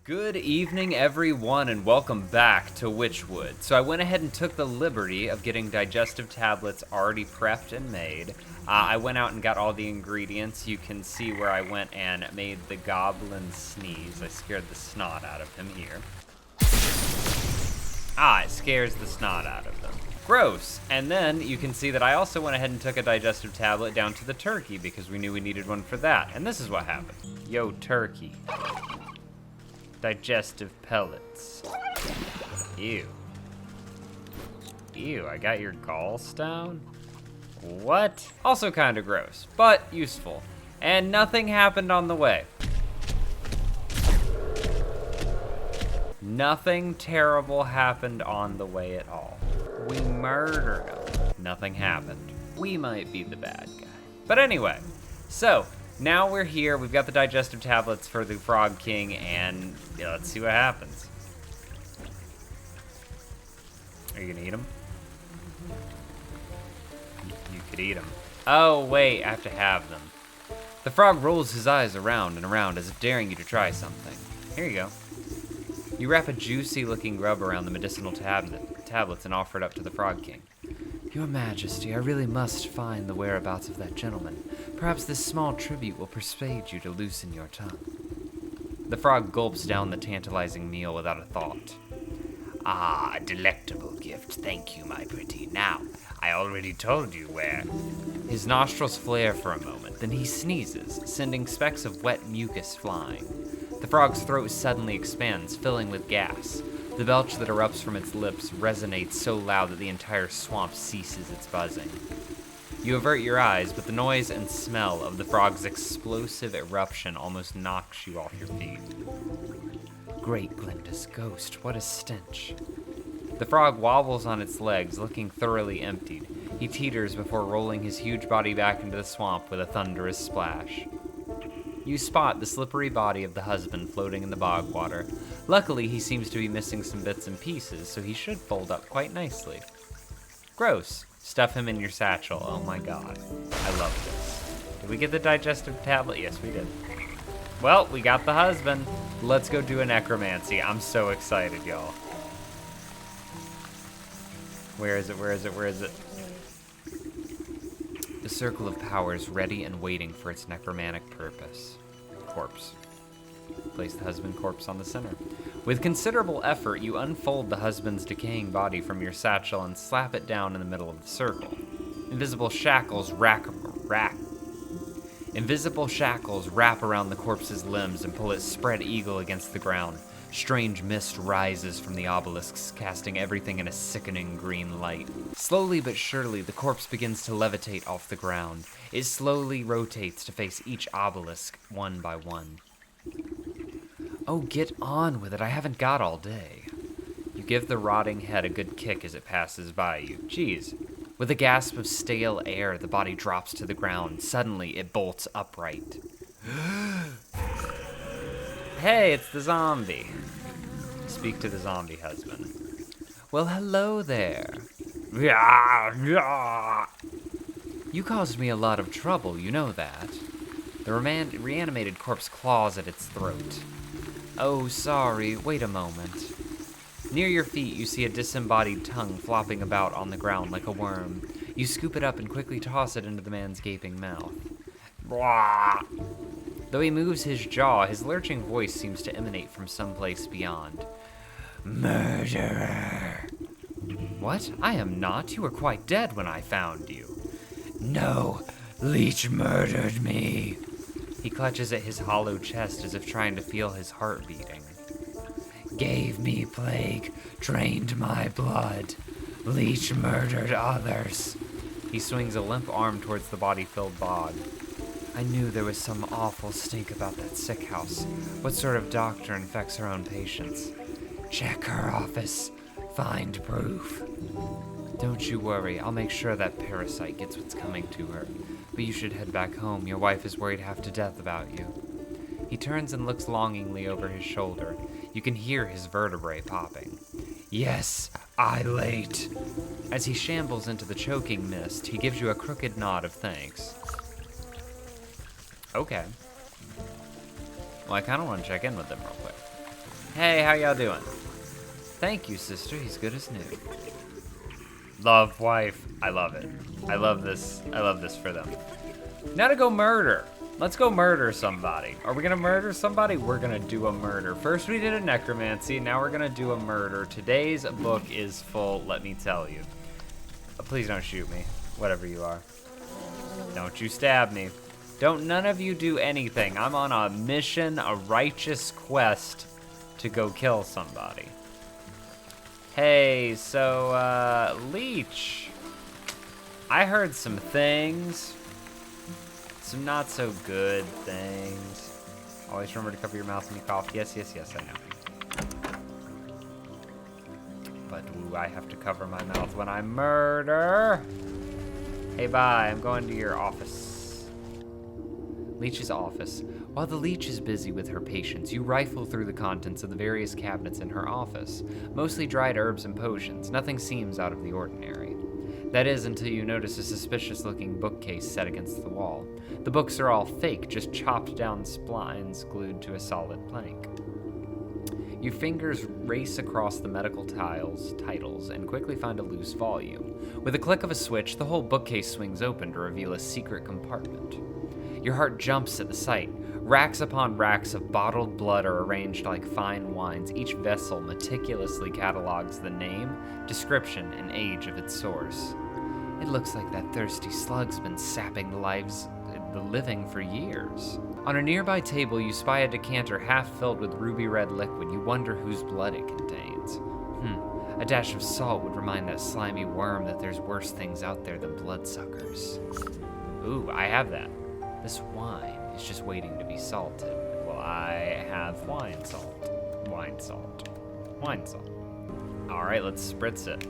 Good evening, everyone, and welcome back to Witchwood. So I went ahead and took the liberty of getting digestive tablets already prepped and made. I went out and got all the ingredients. You can see where I went and made the goblin sneeze. I scared the snot out of him here. It scares the snot out of them. Gross. And then you can see that I also went ahead and took a digestive tablet down to the turkey because we knew we needed one for that. And this is what happened. Yo, turkey. Digestive pellets. Ew. Ew, I got your gallstone? What? Also kind of gross, but useful. And nothing happened on the way. Nothing terrible happened on the way at all. We murdered him. Nothing happened. We might be the bad guy. But anyway, so now we're here. We've got the digestive tablets for the Frog King, and let's see what happens. Are you gonna eat them? You could eat them. Oh, wait, I have to have them. The frog rolls his eyes around and around as if daring you to try something. Here you go. You wrap a juicy-looking grub around the medicinal tablets and offer it up to the Frog King. Your Majesty, I really must find the whereabouts of that gentleman. Perhaps this small tribute will persuade you to loosen your tongue. The frog gulps down the tantalizing meal without a thought. Ah, delectable gift. Thank you, my pretty. Now, I already told you where. His nostrils flare for a moment, then he sneezes, sending specks of wet mucus flying. The frog's throat suddenly expands, filling with gas. The belch that erupts from its lips resonates so loud that the entire swamp ceases its buzzing. You avert your eyes, but the noise and smell of the frog's explosive eruption almost knocks you off your feet. Great Glinda's ghost, what a stench. The frog wobbles on its legs, looking thoroughly emptied. He teeters before rolling his huge body back into the swamp with a thunderous splash. You spot the slippery body of the husband floating in the bog water. Luckily, he seems to be missing some bits and pieces, so he should fold up quite nicely. Gross. Stuff him in your satchel. Oh my god. I love this. Did we get the digestive tablet? Yes, we did. Well, we got the husband. Let's go do a necromancy. I'm so excited, y'all. Where is it? Where is it? Where is it? The circle of power is ready and waiting for its necromantic purpose. Corpse. Place the husband corpse on the center. With considerable effort, you unfold the husband's decaying body from your satchel and slap it down in the middle of the circle. Invisible shackles wrap around the corpse's limbs and pull it spread eagle against the ground. Strange mist rises from the obelisks, casting everything in a sickening green light. Slowly but surely, the corpse begins to levitate off the ground. It slowly rotates to face each obelisk, one by one. Oh, get on with it. I haven't got all day. You give the rotting head a good kick as it passes by you. Jeez. With a gasp of stale air, the body drops to the ground. Suddenly, it bolts upright. Hey, it's the zombie. Speak to the zombie husband. Well, hello there. You caused me a lot of trouble, you know that. The reanimated corpse claws at its throat. Oh, sorry, wait a moment. Near your feet, you see a disembodied tongue flopping about on the ground like a worm. You scoop it up and quickly toss it into the man's gaping mouth. Though he moves his jaw, his lurching voice seems to emanate from someplace beyond. Murderer! What? I am not. You were quite dead when I found you. No, Leech murdered me. He clutches at his hollow chest as if trying to feel his heart beating. Gave me plague, drained my blood. Leech murdered others. He swings a limp arm towards the body-filled bog. I knew there was some awful stink about that sick house. What sort of doctor infects her own patients? Check her office. Find proof. Don't you worry. I'll make sure that parasite gets what's coming to her. But you should head back home. Your wife is worried half to death about you. He turns and looks longingly over his shoulder. You can hear his vertebrae popping. Yes, I late. As he shambles into the choking mist, he gives you a crooked nod of thanks. Okay. Well, I kind of want to check in with them real quick. Hey, how y'all doing? Thank you, sister. He's good as new. Love, wife. I love it. I love this. I love this for them. Now to go murder. Let's go murder somebody. Are we gonna murder somebody? We're gonna do a murder. First we did a necromancy, now we're gonna do a murder. Today's book is full, let me tell you. Please don't shoot me, whatever you are. Don't you stab me. Don't none of you do anything. I'm on a mission, a righteous quest to go kill somebody. Hey, so, Leech. I heard some things. Some not so good things. Always remember to cover your mouth when you cough. Yes, yes, yes, I know. But do I have to cover my mouth when I murder? Hey, bye. I'm going to your office. Leech's office. While the Leech is busy with her patients, you rifle through the contents of the various cabinets in her office. Mostly dried herbs and potions. Nothing seems out of the ordinary. That is, until you notice a suspicious-looking bookcase set against the wall. The books are all fake, just chopped down splines glued to a solid plank. Your fingers race across the medical titles and quickly find a loose volume. With a click of a switch, the whole bookcase swings open to reveal a secret compartment. Your heart jumps at the sight. Racks upon racks of bottled blood are arranged like fine wines. Each vessel meticulously catalogs the name, description, and age of its source. It looks like that thirsty slug's been sapping the living for years. On a nearby table, you spy a decanter half filled with ruby red liquid. You wonder whose blood it contains. A dash of salt would remind that slimy worm that there's worse things out there than bloodsuckers. Ooh, I have that. This wine is just waiting to be salted. Well, I have wine salt. Wine salt. Wine salt. All right, let's spritz it.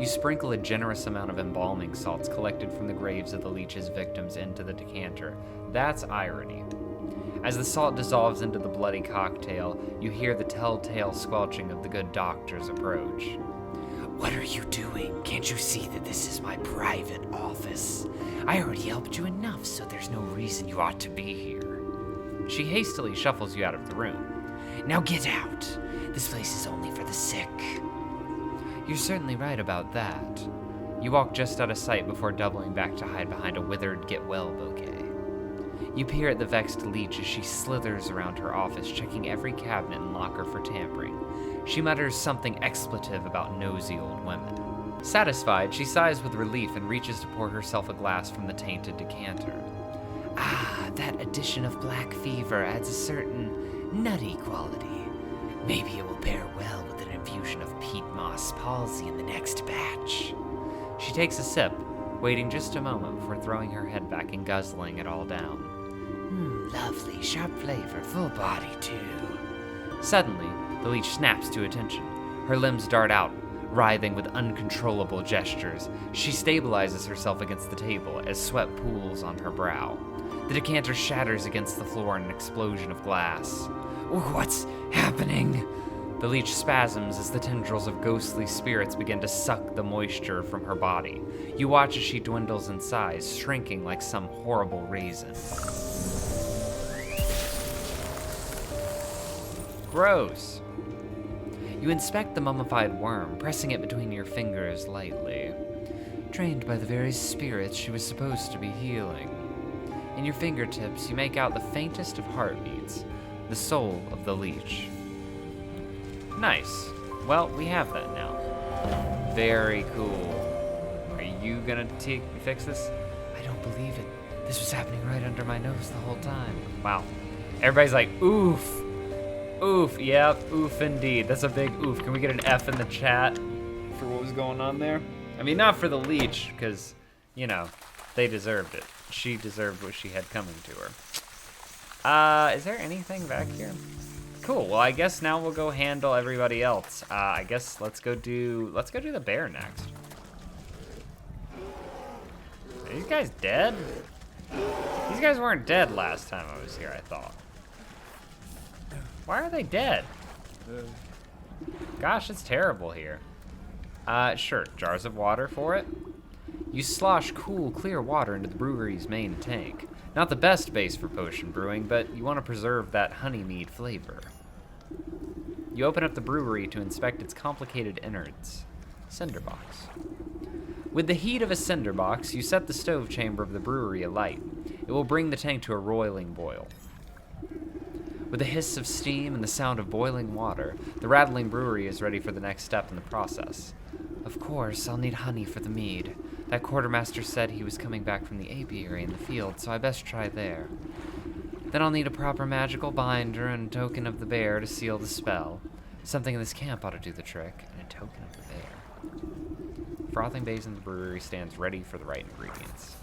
You sprinkle a generous amount of embalming salts collected from the graves of the Leech's victims into the decanter. That's irony. As the salt dissolves into the bloody cocktail, you hear the telltale squelching of the good doctor's approach. What are you doing? Can't you see that this is my private office? I already helped you enough, so there's no reason you ought to be here. She hastily shuffles you out of the room. Now get out. This place is only for the sick. You're certainly right about that. You walk just out of sight before doubling back to hide behind a withered get-well bouquet. You peer at the vexed Leech as she slithers around her office, checking every cabinet and locker for tampering. She mutters something expletive about nosy old women. Satisfied, she sighs with relief and reaches to pour herself a glass from the tainted decanter. Ah, that addition of black fever adds a certain nutty quality. Maybe it will pair well with an infusion of peat moss palsy in the next batch. She takes a sip, waiting just a moment before throwing her head back and guzzling it all down. Lovely, sharp flavor, full body too. Suddenly, the Leech snaps to attention. Her limbs dart out, writhing with uncontrollable gestures. She stabilizes herself against the table as sweat pools on her brow. The decanter shatters against the floor in an explosion of glass. What's happening? The Leech spasms as the tendrils of ghostly spirits begin to suck the moisture from her body. You watch as she dwindles in size, shrinking like some horrible raisin. Gross. You inspect the mummified worm, pressing it between your fingers lightly. Trained by the very spirits she was supposed to be healing. In your fingertips, you make out the faintest of heartbeats, the soul of the Leech. Nice. Well, we have that now. Very cool. Are you gonna fix this? I don't believe it. This was happening right under my nose the whole time. Wow. Everybody's like, oof. Oof, yep, oof indeed. That's a big oof. Can we get an F in the chat for what was going on there? I mean, not for the Leech, because, you know, they deserved it. She deserved what she had coming to her. Is there anything back here? Cool, well, I guess now we'll go handle everybody else. I guess let's go do the bear next. Are these guys dead? These guys weren't dead last time I was here, I thought. Why are they dead? Gosh, it's terrible here. Sure, jars of water for it. You slosh cool, clear water into the brewery's main tank. Not the best base for potion brewing, but you want to preserve that honey mead flavor. You open up the brewery to inspect its complicated innards. Cinderbox. With the heat of a cinderbox, you set the stove chamber of the brewery alight. It will bring the tank to a roiling boil. With the hiss of steam and the sound of boiling water, the rattling brewery is ready for the next step in the process. Of course, I'll need honey for the mead. That quartermaster said he was coming back from the apiary in the field, so I best try there. Then I'll need a proper magical binder and a token of the bear to seal the spell. Something in this camp ought to do the trick, and a token of the bear. Frothing base in the brewery stands ready for the right ingredients.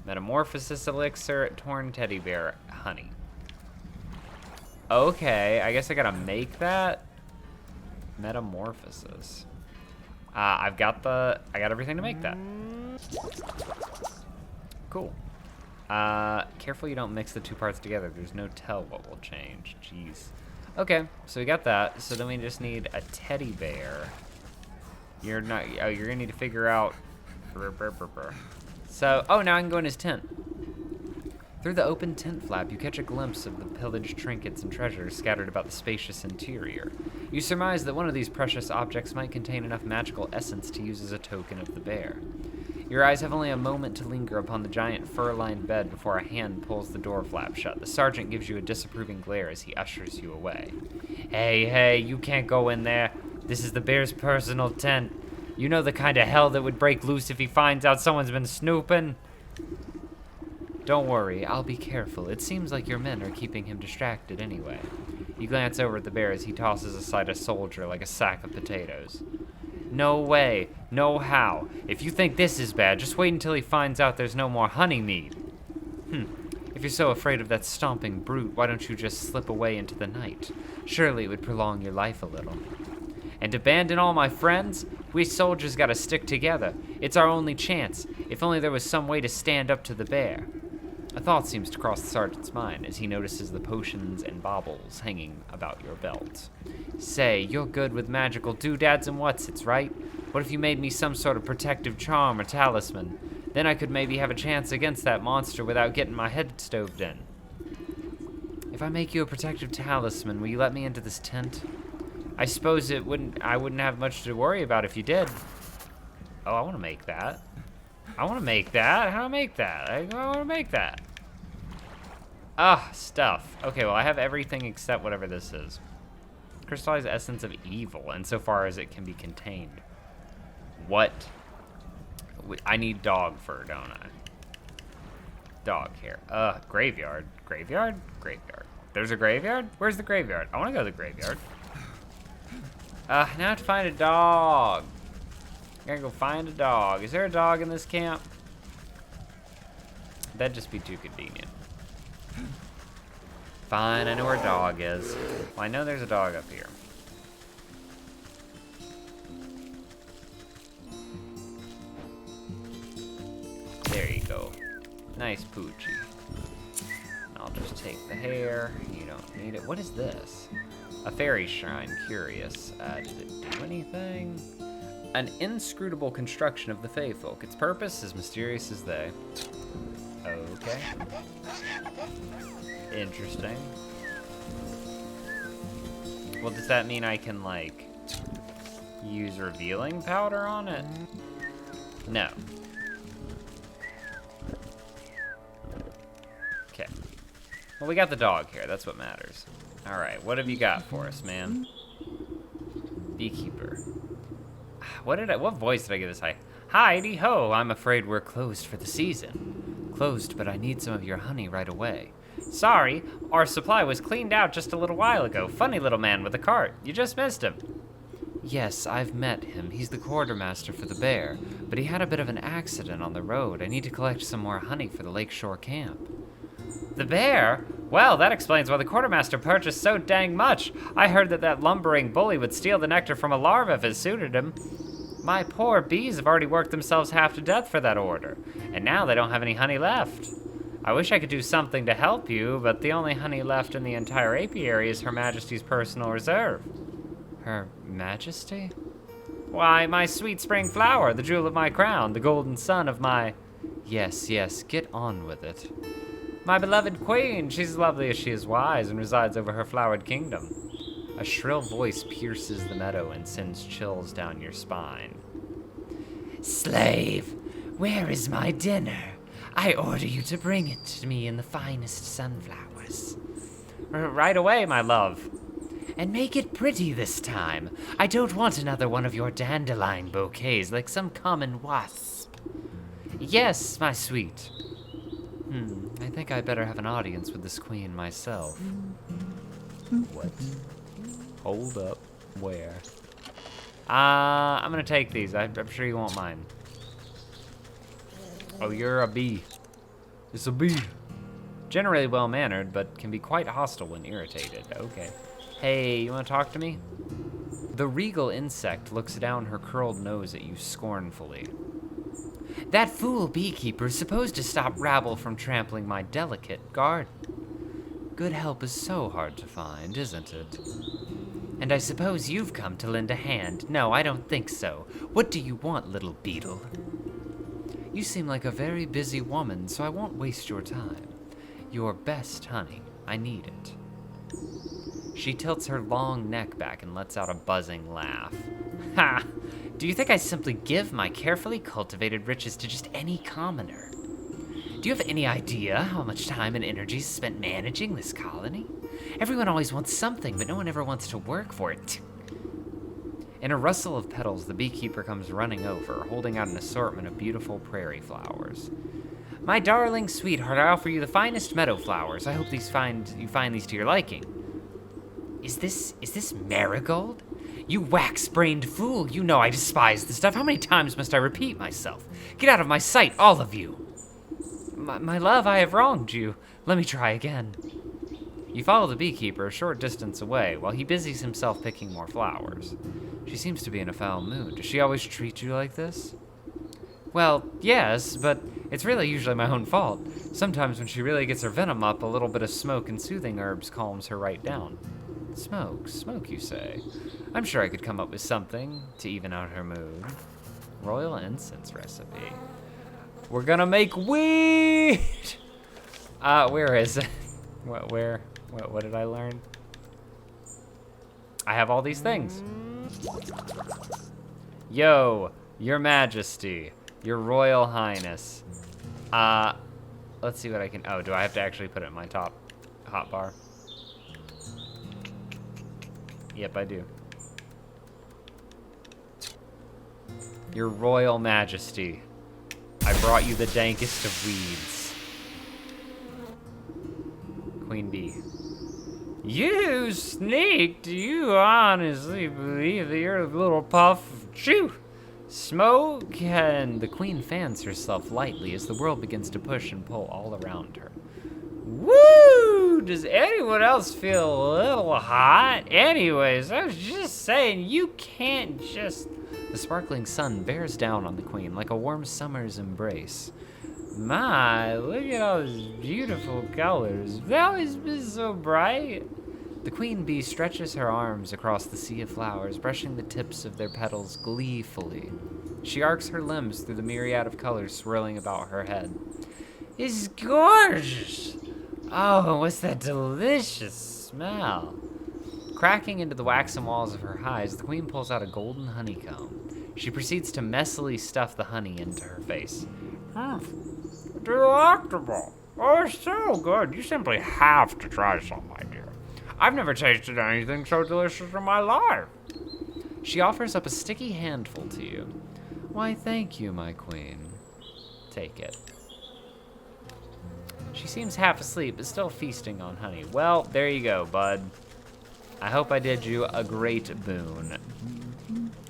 Metamorphosis elixir, torn teddy bear, honey. Okay, I guess I gotta make that. Metamorphosis. I got everything to make that. Cool. Careful you don't mix the two parts together. There's no tell what will change. Jeez. Okay, so we got that. So then we just need a teddy bear. You're gonna need to figure out. So, now I can go in his tent. Through the open tent flap, you catch a glimpse of the pillaged trinkets and treasures scattered about the spacious interior. You surmise that one of these precious objects might contain enough magical essence to use as a token of the bear. Your eyes have only a moment to linger upon the giant fur-lined bed before a hand pulls the door flap shut. The sergeant gives you a disapproving glare as he ushers you away. Hey, you can't go in there. This is the bear's personal tent. You know the kind of hell that would break loose if he finds out someone's been snooping? Don't worry, I'll be careful. It seems like your men are keeping him distracted anyway. You glance over at the bear as he tosses aside a soldier like a sack of potatoes. No way, no how. If you think this is bad, just wait until he finds out there's no more honey mead. If you're so afraid of that stomping brute, why don't you just slip away into the night? Surely it would prolong your life a little. And abandon all my friends? We soldiers gotta stick together. It's our only chance. If only there was some way to stand up to the bear. A thought seems to cross the sergeant's mind as he notices the potions and baubles hanging about your belt. Say, you're good with magical doodads and whatsits, right? What if you made me some sort of protective charm or talisman? Then I could maybe have a chance against that monster without getting my head stoved in. If I make you a protective talisman, will you let me into this tent? I suppose I wouldn't have much to worry about if you did. Oh, I want to make that. How do I make that? I want to make that. Stuff. Okay, well, I have everything except whatever this is. Crystallized essence of evil, insofar as it can be contained. What? I need dog fur, don't I? Dog hair. Graveyard. Graveyard? Graveyard. There's a graveyard? Where's the graveyard? I want to go to the graveyard. Now I have to find a dog. I gotta go find a dog. Is there a dog in this camp? That'd just be too convenient. Fine, I know where a dog is. Well, I know there's a dog up here. There you go. Nice poochie. I'll just take the hair. You don't need it. What is this? A fairy shrine. Curious. Did it do anything? An inscrutable construction of the Fae folk. Its purpose is mysterious as they. Okay. Interesting. Well, does that mean I can, like, use revealing powder on it? No. Okay. Well, we got the dog here. That's what matters. All right. What have you got for us, man? Beekeeper. What voice did I give this? Heidi ho, I'm afraid we're closed for the season. Closed, but I need some of your honey right away. Sorry, our supply was cleaned out just a little while ago. Funny little man with a cart. You just missed him. Yes, I've met him. He's the quartermaster for the bear, but he had a bit of an accident on the road. I need to collect some more honey for the lakeshore camp. The bear? Well, that explains why the quartermaster purchased so dang much. I heard that lumbering bully would steal the nectar from a larva if it suited him. My poor bees have already worked themselves half to death for that order, and now they don't have any honey left. I wish I could do something to help you, but the only honey left in the entire apiary is Her Majesty's personal reserve. Her Majesty? Why, my sweet spring flower, the jewel of my crown, the golden sun of my... Yes, yes, get on with it. My beloved queen, she's as lovely as she is wise and resides over her flowered kingdom. A shrill voice pierces the meadow and sends chills down your spine. Slave, where is my dinner? I order you to bring it to me in the finest sunflowers. Right away, my love. And make it pretty this time. I don't want another one of your dandelion bouquets like some common wasp. Yes, my sweet. I think I better have an audience with this queen myself. What? Hold up. Where? I'm gonna take these. I'm sure you won't mind. Oh, you're a bee. It's a bee. Generally well-mannered, but can be quite hostile when irritated. Okay. Hey, you wanna talk to me? The regal insect looks down her curled nose at you scornfully. That fool beekeeper is supposed to stop rabble from trampling my delicate garden. Good help is so hard to find, isn't it? And I suppose you've come to lend a hand. No, I don't think so. What do you want, little beetle? You seem like a very busy woman, so I won't waste your time. Your best honey. I need it. She tilts her long neck back and lets out a buzzing laugh. Ha! Do you think I simply give my carefully cultivated riches to just any commoner? Do you have any idea how much time and energy is spent managing this colony? Everyone always wants something, but no one ever wants to work for it. In a rustle of petals, the beekeeper comes running over, holding out an assortment of beautiful prairie flowers. My darling sweetheart, I offer you the finest meadow flowers. I hope you find these to your liking. Is this marigold? You wax-brained fool, you know I despise this stuff. How many times must I repeat myself? Get out of my sight, all of you. My love, I have wronged you. Let me try again. You follow the beekeeper a short distance away while he busies himself picking more flowers. She seems to be in a foul mood. Does she always treat you like this? Well, yes, but it's really usually my own fault. Sometimes when she really gets her venom up, a little bit of smoke and soothing herbs calms her right down. Smoke, you say? I'm sure I could come up with something to even out her mood. Royal incense recipe. We're gonna make weed! Where is it? What did I learn? I have all these things. Yo, your majesty, your royal highness. Let's see what I can, oh, do I have to actually put it in my top hotbar? Yep, I do. Your royal majesty, I brought you the dankest of weeds. Queen bee. You sneak! Do you honestly believe that you're a little puff of smoke? And the queen fans herself lightly as the world begins to push and pull all around her. Woo! Does anyone else feel a little hot? Anyways, I was just saying, you can't just... The sparkling sun bears down on the queen like a warm summer's embrace. My, look at all these beautiful colors. They've always been so bright. The queen bee stretches her arms across the sea of flowers, brushing the tips of their petals gleefully. She arcs her limbs through the myriad of colors swirling about her head. It's gorgeous. Oh, what's that delicious smell? Cracking into the waxen walls of her hives, the queen pulls out a golden honeycomb. She proceeds to messily stuff the honey into her face. Delectable. Oh, it's so good. You simply have to try some, my dear. I've never tasted anything so delicious in my life. She offers up a sticky handful to you. Why, thank you, my queen. Take it. She seems half asleep, but still feasting on honey. Well, there you go, bud. I hope I did you a great boon.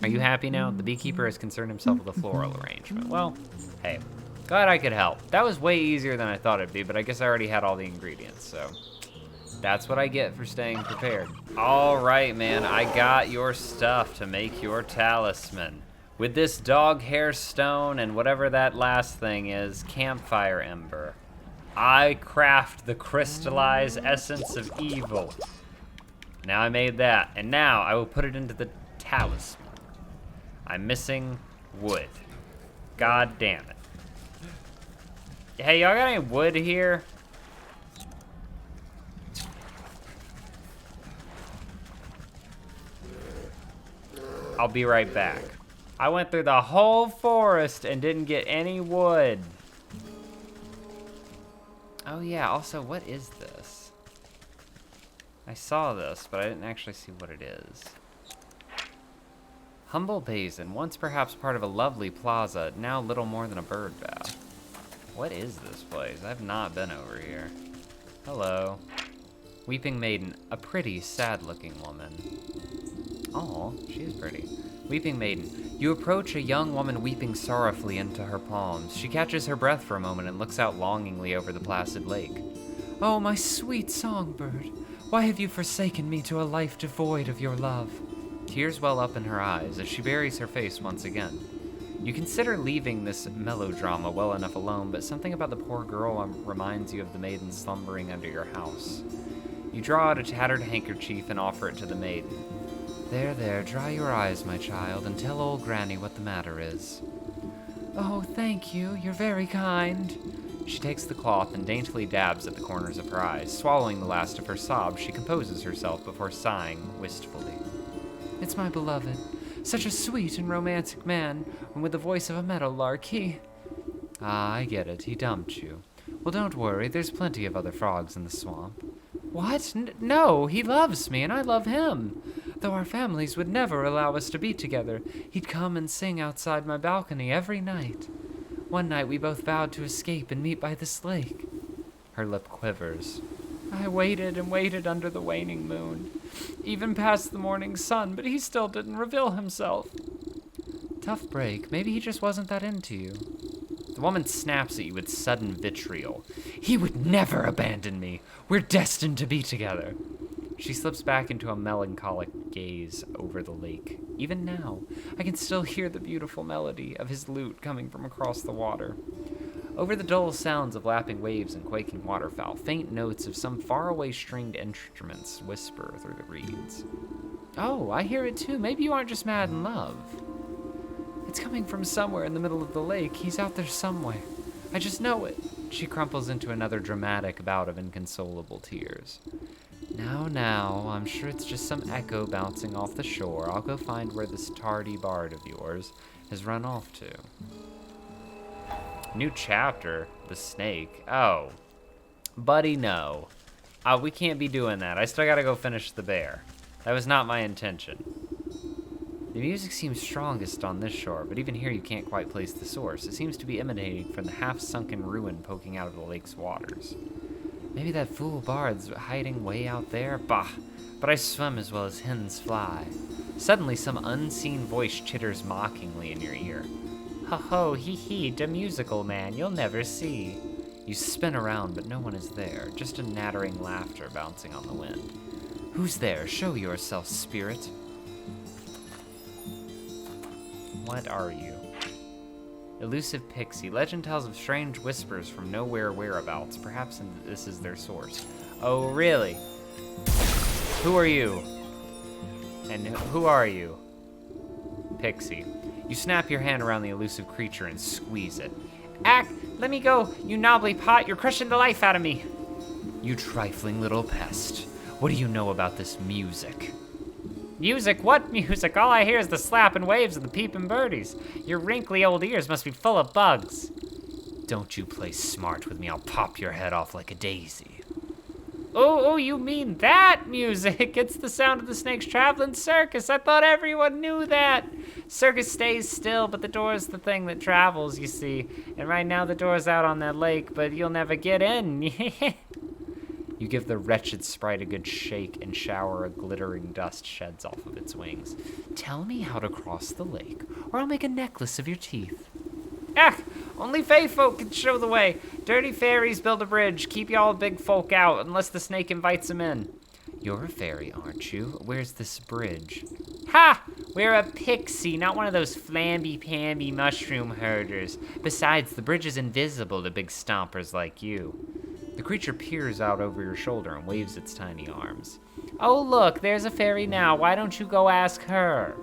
Are you happy now? The beekeeper has concerned himself with the floral arrangement. Well, hey, glad I could help. That was way easier than I thought it'd be, but I guess I already had all the ingredients, so that's what I get for staying prepared. All right, man, I got your stuff to make your talisman. With this dog hair stone and whatever that last thing is, campfire ember, I craft the crystallized essence of evil. Now I made that, and now I will put it into the talisman. I'm missing wood. God damn it. Hey, y'all got any wood here? I'll be right back. I went through the whole forest and didn't get any wood. Oh yeah, also, what is this? I saw this, but I didn't actually see what it is. Humble basin, once perhaps part of a lovely plaza, now little more than a bird bath. What is this place? I've not been over here. Hello. Weeping Maiden, a pretty, sad-looking woman. Oh, she is pretty. Weeping Maiden, you approach a young woman weeping sorrowfully into her palms. She catches her breath for a moment and looks out longingly over the placid lake. Oh, my sweet songbird, why have you forsaken me to a life devoid of your love? Tears well up in her eyes as she buries her face once again. You consider leaving this melodrama well enough alone, but something about the poor girl reminds you of the maiden slumbering under your house. You draw out a tattered handkerchief and offer it to the maiden. There, there, dry your eyes, my child, and tell old Granny what the matter is. Oh, thank you, you're very kind. She takes the cloth and daintily dabs at the corners of her eyes. Swallowing the last of her sobs, she composes herself before sighing wistfully. It's my beloved, such a sweet and romantic man, and with the voice of a meadowlark, he... Ah, I get it, he dumped you. Well, don't worry, there's plenty of other frogs in the swamp. What? No, he loves me, and I love him. Though our families would never allow us to be together, he'd come and sing outside my balcony every night. One night we both vowed to escape and meet by this lake. Her lip quivers. I waited and waited under the waning moon, even past the morning sun, but he still didn't reveal himself. Tough break. Maybe he just wasn't that into you. The woman snaps at you with sudden vitriol. He would never abandon me. We're destined to be together. She slips back into a melancholic gaze over the lake. Even now, I can still hear the beautiful melody of his lute coming from across the water. Over the dull sounds of lapping waves and quaking waterfowl, faint notes of some faraway stringed instruments whisper through the reeds. Oh, I hear it too. Maybe you aren't just mad in love. It's coming from somewhere in the middle of the lake. He's out there somewhere. I just know it. She crumples into another dramatic bout of inconsolable tears. Now, I'm sure it's just some echo bouncing off the shore. I'll go find where this tardy bard of yours has run off to. New chapter, the snake. Oh, buddy, no. We can't be doing that. I still gotta go finish the bear. That was not my intention. The music seems strongest on this shore, but even here you can't quite place the source. It seems to be emanating from the half-sunken ruin poking out of the lake's waters. Maybe that fool bard's hiding way out there? Bah, but I swim as well as hens fly. Suddenly, some unseen voice chitters mockingly in your ear. Ho-ho, hee-hee, da musical man, you'll never see. You spin around, but no one is there, just a nattering laughter bouncing on the wind. Who's there? Show yourself, spirit. What are you? Elusive pixie. Legend tells of strange whispers from nowhere whereabouts. Perhaps this is their source. Oh, really? Who are you? And who are you? Pixie. You snap your hand around the elusive creature and squeeze it. Ack! Let me go, you knobbly pot! You're crushing the life out of me! You trifling little pest. What do you know about this music? Music? What music? All I hear is the slapping waves and the peeping birdies. Your wrinkly old ears must be full of bugs. Don't you play smart with me, I'll pop your head off like a daisy. Oh, you mean that music? It's the sound of the snake's traveling circus. I thought everyone knew that. Circus stays still, but the door's the thing that travels, you see. And right now the door's out on that lake, but you'll never get in. You give the wretched sprite a good shake and shower of glittering dust sheds off of its wings. Tell me how to cross the lake, or I'll make a necklace of your teeth. Ach, only fey folk can show the way. Dirty fairies build a bridge. Keep y'all big folk out, unless the snake invites them in. You're a fairy, aren't you? Where's this bridge? Ha! We're a pixie, not one of those flamby-pamby mushroom herders. Besides, the bridge is invisible to big stompers like you. The creature peers out over your shoulder and waves its tiny arms. Oh, look, there's a fairy now. Why don't you go ask her?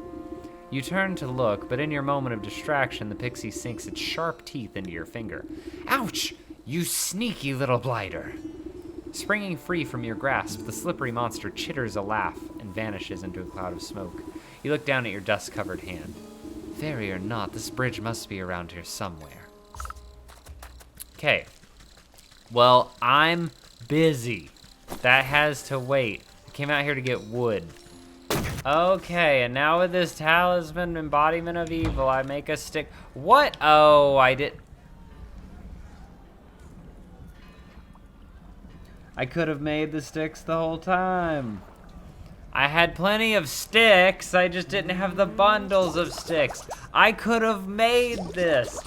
You turn to look, but in your moment of distraction, the pixie sinks its sharp teeth into your finger. Ouch! You sneaky little blighter. Springing free from your grasp, the slippery monster chitters a laugh and vanishes into a cloud of smoke. You look down at your dust-covered hand. Fairy or not, this bridge must be around here somewhere. Okay. Well, I'm busy. That has to wait. I came out here to get wood. Okay, and now with this talisman embodiment of evil, I make a stick. What? Oh, I did. I could have made the sticks the whole time. I had plenty of sticks, I just didn't have the bundles of sticks. I could have made this.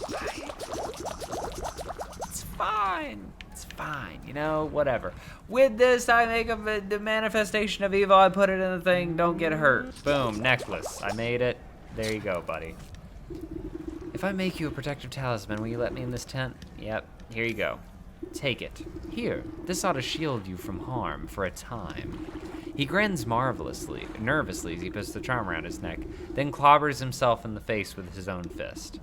It's fine. It's fine, you know, whatever. With this, I make the manifestation of evil. I put it in the thing. Don't get hurt. Boom, necklace. I made it. There you go, buddy. If I make you a protective talisman, will you let me in this tent? Yep, here you go. Take it. Here, this ought to shield you from harm for a time. He grins nervously as he puts the charm around his neck, then clobbers himself in the face with his own fist.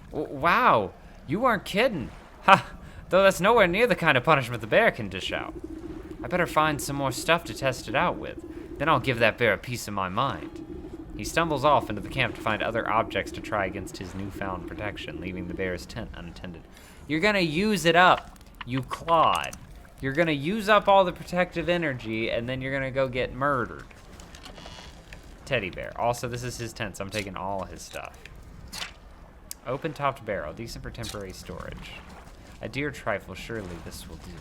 Wow, you weren't kidding. Ha! Though that's nowhere near the kind of punishment the bear can dish out. I better find some more stuff to test it out with. Then I'll give that bear a piece of my mind. He stumbles off into the camp to find other objects to try against his newfound protection, leaving the bear's tent unattended. You're gonna use it up, you clod. You're gonna use up all the protective energy, and then you're gonna go get murdered. Teddy bear. Also, this is his tent, so I'm taking all his stuff. Open-topped barrel, decent for temporary storage. A dear trifle, surely this will do.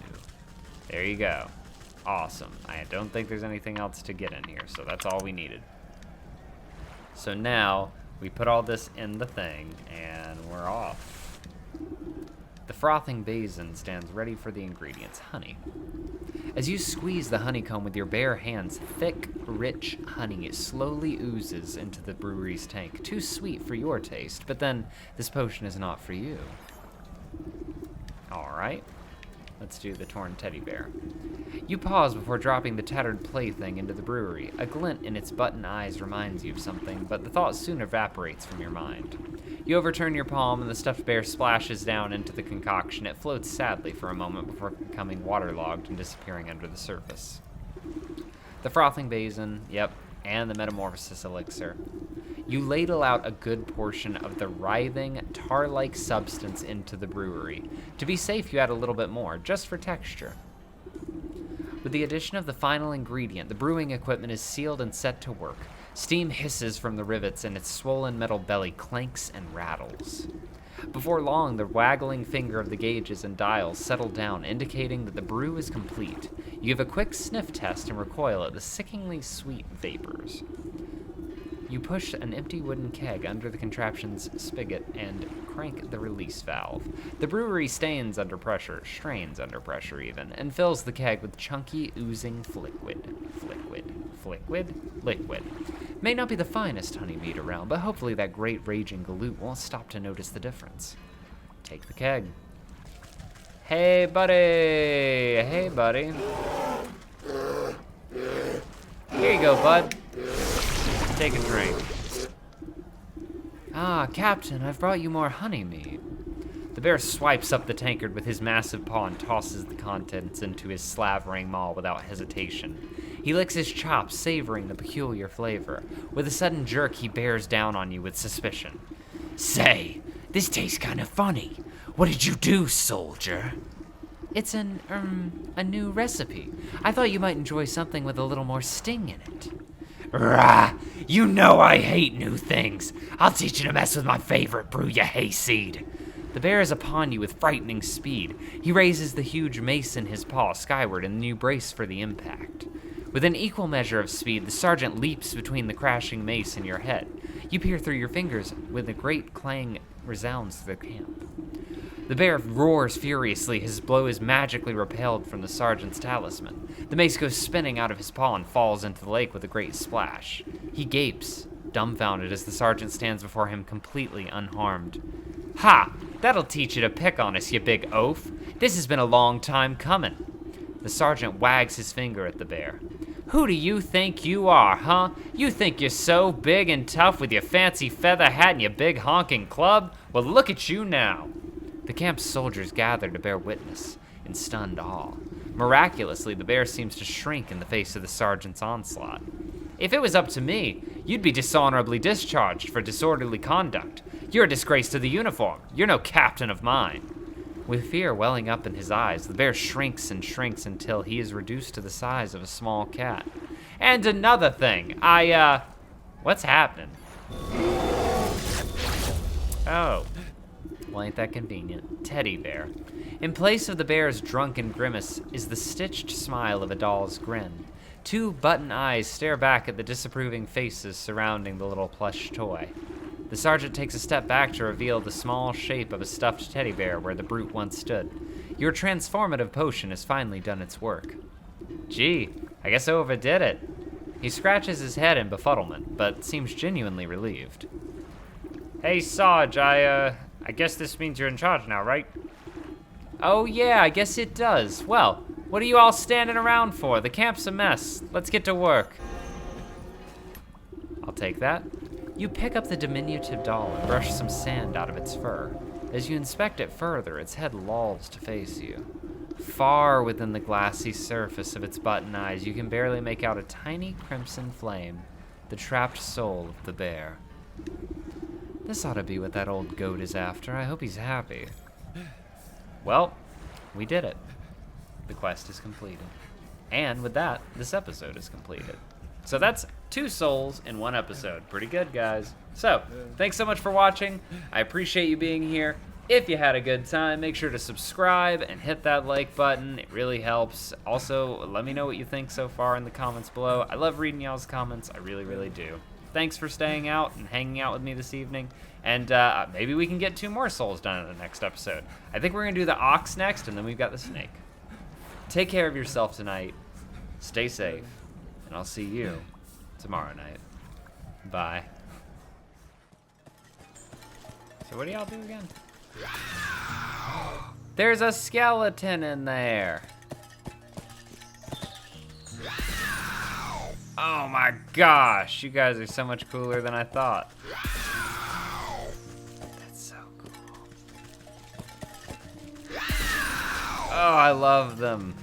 There you go. Awesome. I don't think there's anything else to get in here, so that's all we needed. So now, we put all this in the thing, and we're off. The frothing basin stands ready for the ingredients, honey. As you squeeze the honeycomb with your bare hands, thick, rich honey slowly oozes into the brewery's tank. Too sweet for your taste, but then this potion is not for you. All right, let's do the torn teddy bear. You pause before dropping the tattered plaything into the brewery. A glint in its button eyes reminds you of something, but the thought soon evaporates from your mind. You overturn your palm and the stuffed bear splashes down into the concoction. It floats sadly for a moment before becoming waterlogged and disappearing under the surface. The frothing basin, yep, and the metamorphosis elixir. You ladle out a good portion of the writhing, tar-like substance into the brewery. To be safe, you add a little bit more, just for texture. With the addition of the final ingredient, the brewing equipment is sealed and set to work. Steam hisses from the rivets and its swollen metal belly clanks and rattles. Before long, the waggling finger of the gauges and dials settle down, indicating that the brew is complete. You give a quick sniff test and recoil at the sickeningly sweet vapors. You push an empty wooden keg under the contraption's spigot and crank the release valve. The brewery strains under pressure even, and fills the keg with chunky, oozing liquid. May not be the finest honey mead around, but hopefully that great raging galoot won't stop to notice the difference. Take the keg. Hey, buddy! Hey, buddy. Here you go, bud. Take a drink. Ah, Captain, I've brought you more honey mead. The bear swipes up the tankard with his massive paw and tosses the contents into his slavering maw without hesitation. He licks his chops, savoring the peculiar flavor. With a sudden jerk, he bears down on you with suspicion. Say, this tastes kind of funny. What did you do, soldier? It's a new recipe. I thought you might enjoy something with a little more sting in it. Rah! You know I hate new things. I'll teach you to mess with my favorite brew, you hayseed. The bear is upon you with frightening speed. He raises the huge mace in his paw skyward, and you brace for the impact. With an equal measure of speed, the sergeant leaps between the crashing mace and your head. You peer through your fingers when a great clang resounds through the camp. The bear roars furiously. His blow is magically repelled from the sergeant's talisman. The mace goes spinning out of his paw and falls into the lake with a great splash. He gapes, dumbfounded, as the sergeant stands before him completely unharmed. Ha! That'll teach you to pick on us, you big oaf. This has been a long time coming. The sergeant wags his finger at the bear. Who do you think you are, huh? You think you're so big and tough with your fancy feather hat and your big honking club? Well, look at you now. The camp's soldiers gather to bear witness in stunned awe. Miraculously, the bear seems to shrink in the face of the sergeant's onslaught. If it was up to me, you'd be dishonorably discharged for disorderly conduct. You're a disgrace to the uniform. You're no captain of mine. With fear welling up in his eyes, the bear shrinks and shrinks until he is reduced to the size of a small cat. And another thing, what's happening? Oh, well, ain't that convenient? Teddy bear. In place of the bear's drunken grimace is the stitched smile of a doll's grin. Two button eyes stare back at the disapproving faces surrounding the little plush toy. The sergeant takes a step back to reveal the small shape of a stuffed teddy bear where the brute once stood. Your transformative potion has finally done its work. Gee, I guess I overdid it. He scratches his head in befuddlement, but seems genuinely relieved. Hey, Sarge, I guess this means you're in charge now, right? Oh yeah, I guess it does. Well, what are you all standing around for? The camp's a mess. Let's get to work. I'll take that. You pick up the diminutive doll and brush some sand out of its fur. As you inspect it further, its head lolls to face you. Far within the glassy surface of its button eyes, you can barely make out a tiny crimson flame, the trapped soul of the bear. This ought to be what that old goat is after. I hope he's happy. Well, we did it. The quest is completed. And with that, this episode is completed. So that's 2 souls in 1 episode. Pretty good, guys. So, thanks so much for watching. I appreciate you being here. If you had a good time, make sure to subscribe and hit that like button. It really helps. Also, let me know what you think so far in the comments below. I love reading y'all's comments. I really, really do. Thanks for staying out and hanging out with me this evening. And maybe we can get 2 more souls done in the next episode. I think we're going to do the ox next, and then we've got the snake. Take care of yourself tonight. Stay safe. And I'll see you tomorrow night. Bye. So what do y'all do again? There's a skeleton in there. Oh my gosh, you guys are so much cooler than I thought. That's so cool. Oh, I love them.